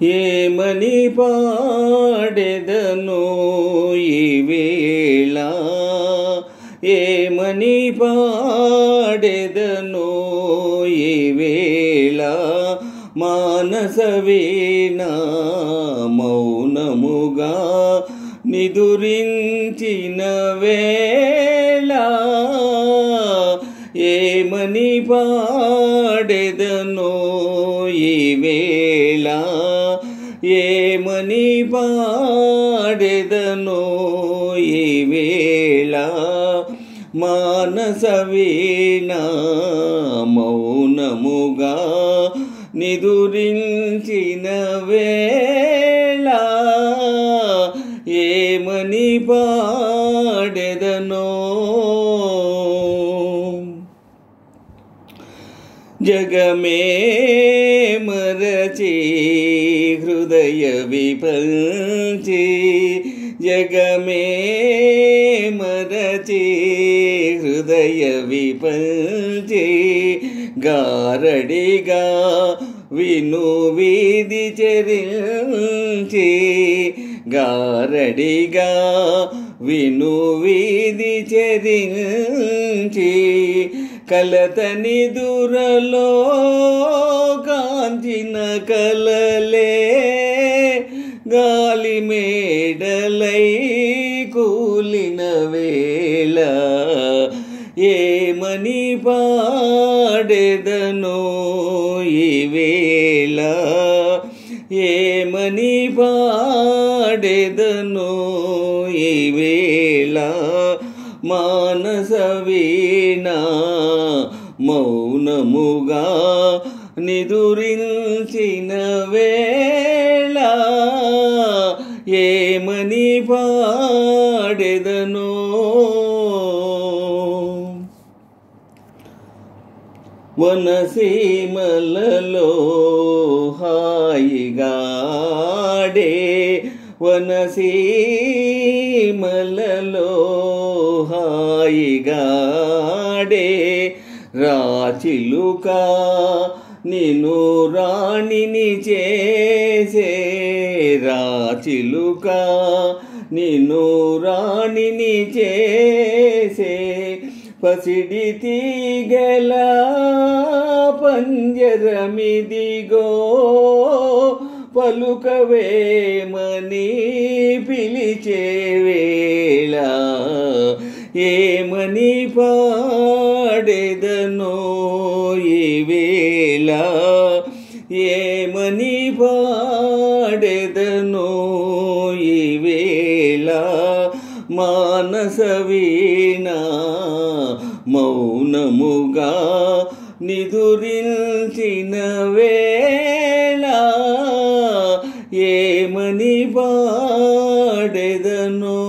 ఏమని పాడెదను ఈ వేళ, ఏమని పాడెదను ఈ వేళ, మానస వీణ మౌనముగా నిదురించిన వేళ, ఏమని పాడెదను ఈ వేళ, ఏమని పాడెదను ఈ వేళ, మానస వీణ మౌనముగా నిదురించిన వేళ, ఏమని పాడెదను. జగమే మరచి హృదయ విపంచి, జగమే మరచి హృదయ విపంచి, గారడిగా విను వీధి చెరించి, గారడిగా విను వీధి చెరించి, కలతని దురలో కాంచిన కలలే గాలి మేడలై కూలిన వేళ, ఏమని పాడెదను ఈ వేళ, ఏమని పాడెదను ఈ వేళ, మానస వీణ మౌనముగా నిదురించిన వేళ, ఏమని పాడెదను. వనసీమలలో హాయిగాడే, వనసీమలలో హాయిగాడే, రాచిలుక నిన్ను రాణిని చేసే, రాచిలుక నిన్ను రాణిని చేసే, పసిడి తీగల పంజరమిదిగో పలుకవేమని పిలిచే వేళ, ఏమని పాడెదను ఈ వేళ, ఏమని పాడెదను ఈ వేళ, మానస వీణ మౌనముగా నిదురించిన వేళ, ఏమని పాడెదను.